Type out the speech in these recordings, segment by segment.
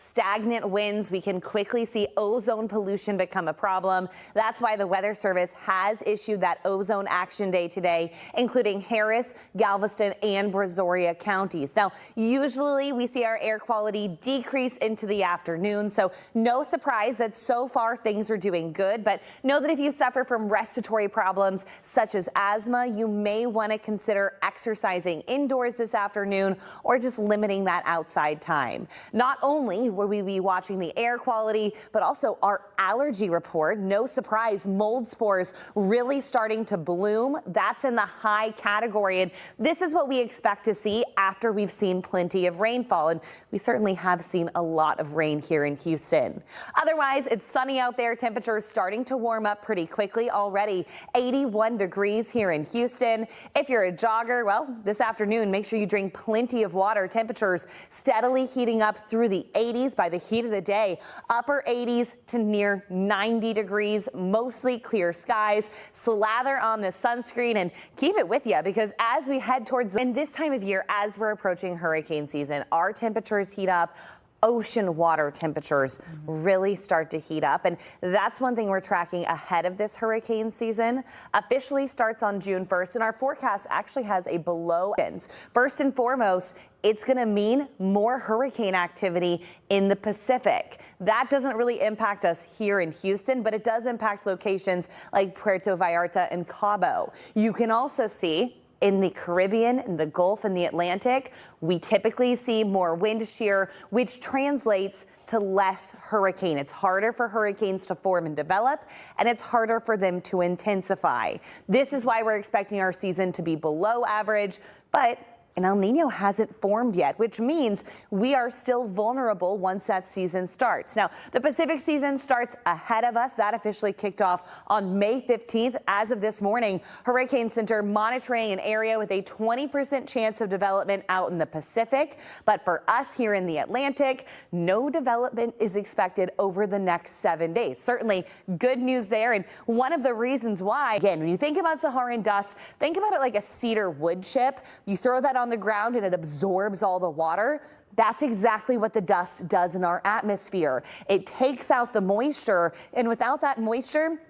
stagnant winds, we can quickly see ozone pollution become a problem. That's why the Weather Service has issued that ozone action day today, including Harris, Galveston, and Brazoria counties. Now, usually we see our air quality decrease into the afternoon, so no surprise that so far things are doing good. But know that if you suffer from respiratory problems such as asthma, you may want to consider exercising indoors this afternoon or just limiting that outside time. Not only will we be watching the air quality, but also our allergy report. No surprise, mold spores really starting to bloom. That's in the high category, and this is what we expect to see after we've seen plenty of rainfall, and we certainly have seen a lot of rain here in Houston. Otherwise, it's sunny out there. Temperatures starting to warm up pretty quickly already. 81 degrees here in Houston. If you're a jogger, well, this afternoon, make sure you drink plenty of water. Temperatures steadily heating up through the 80s by the heat of the day. Upper 80s to near 90 degrees, mostly clear skies. Slather on the sunscreen and keep it with you, because as we head towards in this time of year, as we're approaching hurricane season, our temperatures heat up. Ocean water temperatures really start to heat up, and that's one thing we're tracking ahead of this hurricane season. Officially starts on June 1st, and our forecast actually has a below ends. First and foremost, it's going to mean more hurricane activity in the Pacific. That doesn't really impact us here in Houston, but it does impact locations like Puerto Vallarta and Cabo. You can also see in the Caribbean, in the Gulf, and the Atlantic, we typically see more wind shear, which translates to less hurricane. It's harder for hurricanes to form and develop, and it's harder for them to intensify. This is why we're expecting our season to be below average, but an El Nino hasn't formed yet, which means we are still vulnerable once that season starts. Now, the Pacific season starts ahead of us. That officially kicked off on May 15th. As of this morning, Hurricane Center monitoring an area with a 20% chance of development out in the Pacific. But for us here in the Atlantic, no development is expected over the next 7 days. Certainly good news there. And one of the reasons why, again, when you think about Saharan dust, think about it like a cedar wood chip. You throw that on the ground and it absorbs all the water. That's exactly what the dust does in our atmosphere. It takes out the moisture, and without that moisture,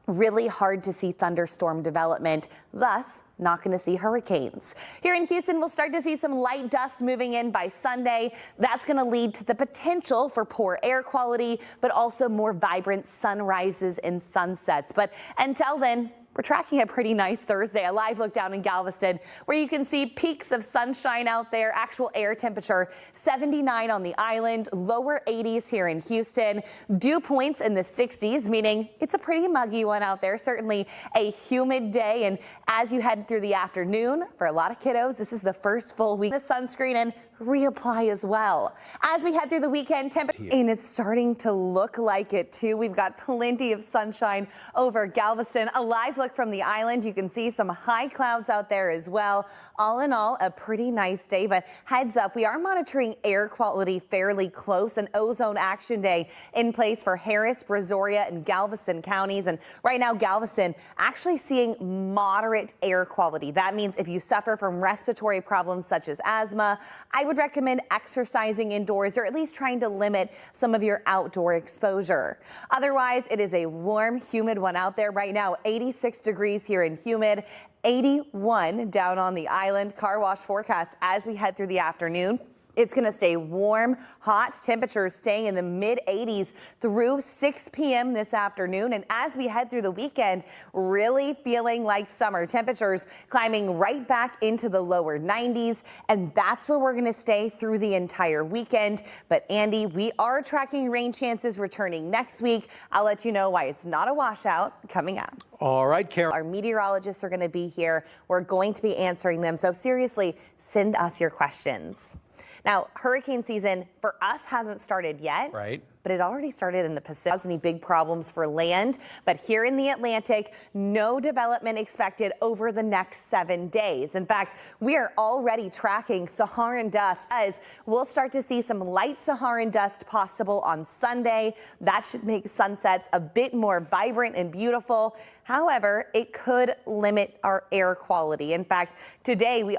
really hard to see thunderstorm development, thus not going to see hurricanes. Here in Houston, we'll start to see some light dust moving in by Sunday. That's going to lead to the potential for poor air quality, but also more vibrant sunrises and sunsets. But until then, we're tracking a pretty nice Thursday. A live look down in Galveston where you can see peaks of sunshine out there. Actual air temperature 79 on the island, lower 80s here in Houston. Dew points in the 60s, meaning it's a pretty muggy one out there. Certainly a humid day. And as you head through the afternoon, for a lot of kiddos, this is the first full week. The sunscreen and reapply as well. As we head through the weekend, temperature, and it's starting to look like it too. We've got plenty of sunshine over Galveston. A live look from the island. You can see some high clouds out there as well. All in all, a pretty nice day, but heads up, we are monitoring air quality fairly close. An ozone action day in place for Harris, Brazoria, and Galveston counties. And right now, Galveston actually seeing moderate air quality. That means if you suffer from respiratory problems such as asthma, I would recommend exercising indoors or at least trying to limit some of your outdoor exposure. Otherwise, it is a warm, humid one out there right now. 86 degrees here in humid, 81 down on the island. Car wash forecast as we head through the afternoon. It's going to stay warm, hot, temperatures staying in the mid 80s through 6 p.m. this afternoon. And as we head through the weekend, really feeling like summer. Temperatures climbing right back into the lower 90s. And that's where we're going to stay through the entire weekend. But Andy, we are tracking rain chances returning next week. I'll let you know why it's not a washout coming up. All right, Karen. Our meteorologists are going to be here. We're going to be answering them. So seriously, send us your questions. Now, hurricane season for us hasn't started yet. Right. But it already started in the Pacific. Any big problems for land, but here in the Atlantic, no development expected over the next 7 days. In fact, we are already tracking Saharan dust as we'll start to see some light Saharan dust possible on Sunday. That should make sunsets a bit more vibrant and beautiful. However, it could limit our air quality. In fact, today we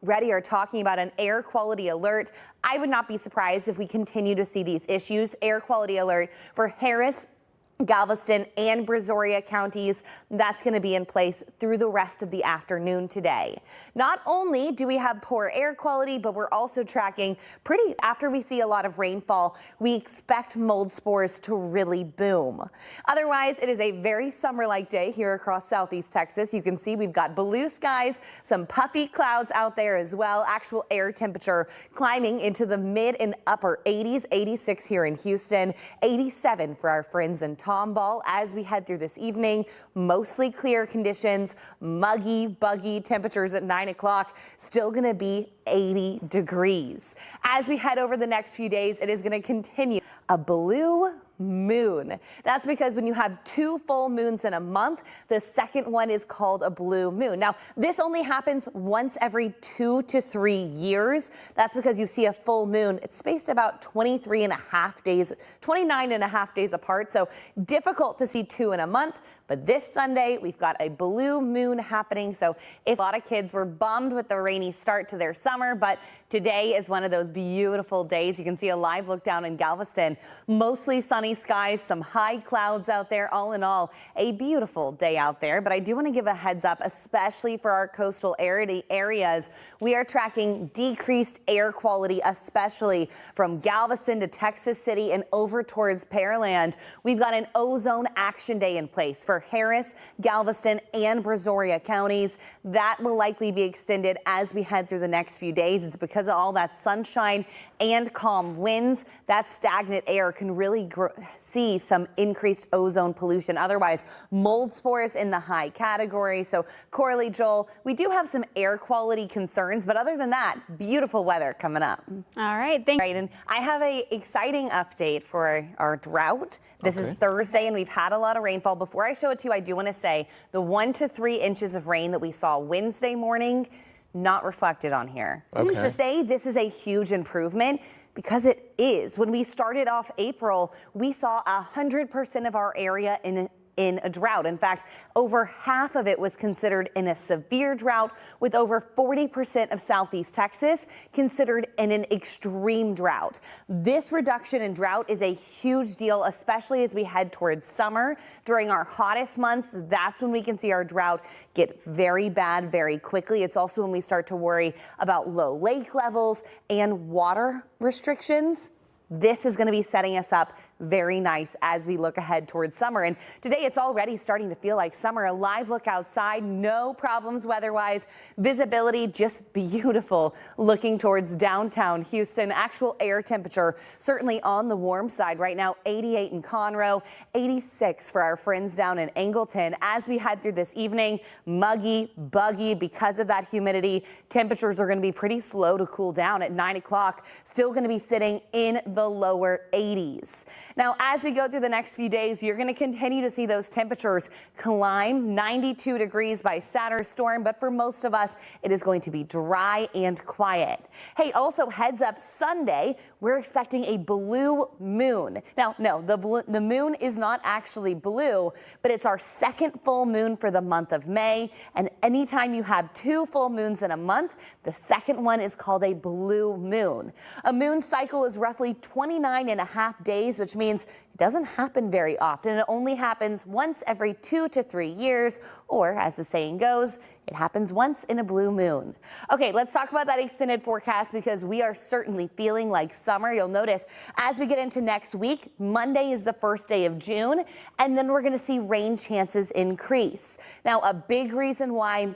already are talking about an air quality alert. I would not be surprised if we continue to see these issues. Air quality alert for Harris, Galveston, and Brazoria counties. That's going to be in place through the rest of the afternoon today. Not only do we have poor air quality, but we're also tracking after we see a lot of rainfall, we expect mold spores to really boom. Otherwise, it is a very summer-like day here across southeast Texas. You can see we've got blue skies, some puffy clouds out there as well. Actual air temperature climbing into the mid and upper 80s, 86 here in Houston, 87 for our friends in Tomball as we head through this evening. Mostly clear conditions, muggy, buggy temperatures at 9 o'clock. Still going to be 80 degrees. As we head over the next few days, it is going to continue. A blue moon. That's because when you have 2 full moons in a month, the second one is called a blue moon. Now, this only happens once every 2 to 3 years. That's because you see a full moon. It's spaced about 29 and a half days apart. So difficult to see 2 in a month. But this Sunday, we've got a blue moon happening. So if a lot of kids were bummed with the rainy start to their summer, but today is one of those beautiful days. You can see a live look down in Galveston. Mostly sunny skies, some high clouds out there. All in all, a beautiful day out there. But I do want to give a heads up, especially for our coastal areas. We are tracking decreased air quality, especially from Galveston to Texas City and over towards Pearland. We've got an ozone action day in place for Harris, Galveston, and Brazoria counties. That will likely be extended as we head through the next few days. It's because of all that sunshine and calm winds. That stagnant air can really see some increased ozone pollution. Otherwise, mold spores in the high category. So Coralie, Joel, we do have some air quality concerns, but other than that, beautiful weather coming up. All right, thank you. And I have an exciting update for our drought. This is Thursday, and we've had a lot of rainfall. Before I show it to you, I do want to say the 1 to 3 inches of rain that we saw Wednesday morning, not reflected on here. To say this is a huge improvement, because it is. When we started off April, we saw 100% of our area in a drought. In fact, over half of it was considered in a severe drought, with over 40% of southeast Texas considered in an extreme drought. This reduction in drought is a huge deal, especially as we head towards summer. During our hottest months, that's when we can see our drought get very bad very quickly. It's also when we start to worry about low lake levels and water restrictions. This is going to be setting us up very nice as we look ahead towards summer. And today it's already starting to feel like summer. A live look outside, no problems weather-wise. Visibility just beautiful looking towards downtown Houston. Actual air temperature certainly on the warm side right now, 88 in Conroe, 86 for our friends down in Angleton. As we head through this evening, muggy, buggy because of that humidity. Temperatures are going to be pretty slow to cool down at 9 o'clock. Still going to be sitting in the lower 80s. Now, as we go through the next few days, you're going to continue to see those temperatures climb. 92 degrees by Saturday storm, but for most of us, it is going to be dry and quiet. Hey, also heads up, Sunday, we're expecting a blue moon. Now, no, the moon is not actually blue, but it's our second full moon for the month of May. And anytime you have 2 full moons in a month, the second one is called a blue moon. A moon cycle is roughly 29 and a half days, which means it doesn't happen very often. It only happens once every 2 to 3 years, or as the saying goes, it happens once in a blue moon. Okay, let's talk about that extended forecast because we are certainly feeling like summer. You'll notice as we get into next week, Monday is the first day of June, and then we're going to see rain chances increase. Now, a big reason why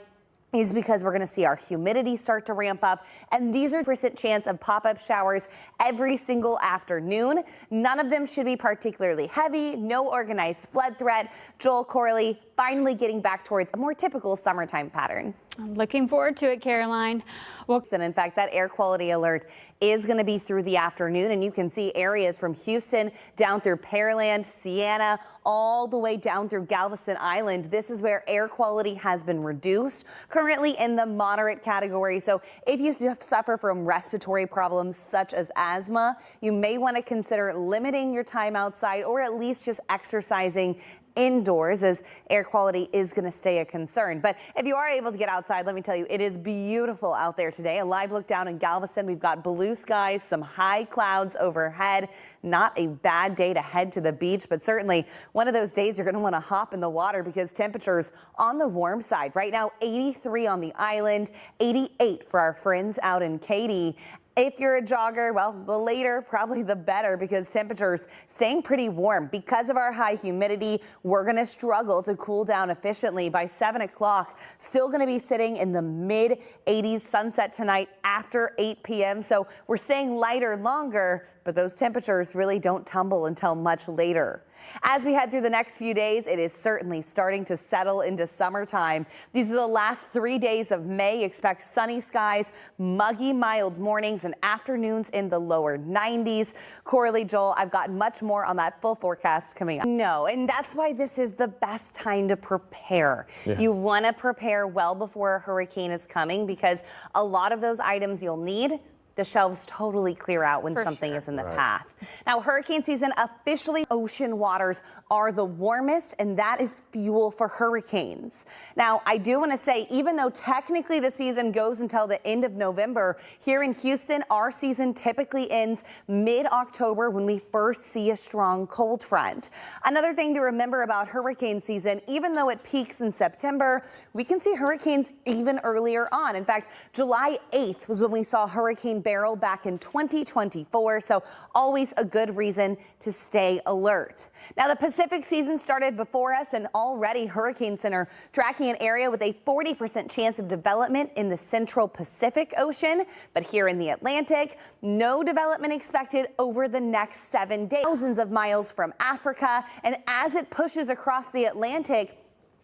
is because we're going to see our humidity start to ramp up, and these are % chance of pop-up showers every single afternoon. None of them should be particularly heavy, no organized flood threat. Joel, Coralie, finally getting back towards a more typical summertime pattern. I'm looking forward to it, Caroline. Well, and in fact, that air quality alert is going to be through the afternoon, and you can see areas from Houston down through Pearland, Sienna, all the way down through Galveston Island. This is where air quality has been reduced, currently in the moderate category. So if you suffer from respiratory problems such as asthma, you may want to consider limiting your time outside or at least just exercising indoors as air quality is going to stay a concern. But if you are able to get outside, let me tell you, it is beautiful out there today. A live look down in Galveston. We've got blue skies, some high clouds overhead. Not a bad day to head to the beach, but certainly one of those days you're going to want to hop in the water because temperatures on the warm side. Right now, 83 on the island, 88 for our friends out in Katy. If you're a jogger, well, the later, probably the better because temperatures staying pretty warm. Because of our high humidity, we're going to struggle to cool down efficiently by 7 o'clock. Still going to be sitting in the mid 80s, sunset tonight after 8 p.m. So we're staying lighter longer, but those temperatures really don't tumble until much later. As we head through the next few days, it is certainly starting to settle into summertime. These are the last 3 days of May. Expect sunny skies, muggy, mild mornings and afternoons in the lower 90s. Coralie, Joel, I've got much more on that full forecast coming up. No, and that's why this is the best time to prepare. Yeah. You want to prepare well before a hurricane is coming because a lot of those items you'll need, the shelves totally clear out when something is in the path. Now, hurricane season officially, ocean waters are the warmest, and that is fuel for hurricanes. Now, I do want to say, even though technically the season goes until the end of November, here in Houston, our season typically ends mid-October when we first see a strong cold front. Another thing to remember about hurricane season, even though it peaks in September, we can see hurricanes even earlier on. In fact, July 8th was when we saw Hurricane Beryl back in 2024, so always a good reason to stay alert. Now, the Pacific season started before us, and already Hurricane Center tracking an area with a 40% chance of development in the central Pacific Ocean. But here in the Atlantic, no development expected over the next 7 days. Thousands of miles from Africa, and as it pushes across the Atlantic,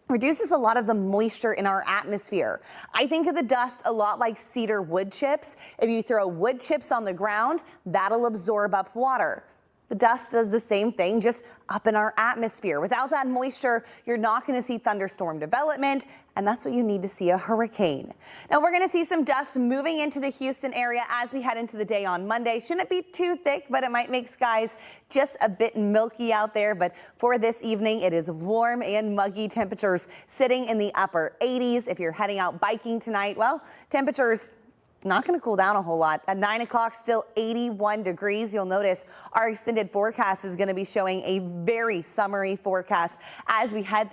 reduces a lot of the moisture in our atmosphere. I think of the dust a lot like cedar wood chips. If you throw wood chips on the ground, that'll absorb up water. The dust does the same thing, just up in our atmosphere. Without that moisture, you're not going to see thunderstorm development, and that's what you need to see a hurricane. Now, we're going to see some dust moving into the Houston area as we head into the day on Monday. Shouldn't be too thick, but it might make skies just a bit milky out there. But for this evening, it is warm and muggy, temperatures sitting in the upper 80s. If you're heading out biking tonight, well, temperatures not going to cool down a whole lot. At 9 o'clock, still 81 degrees. You'll notice our extended forecast is going to be showing a very summery forecast as we head through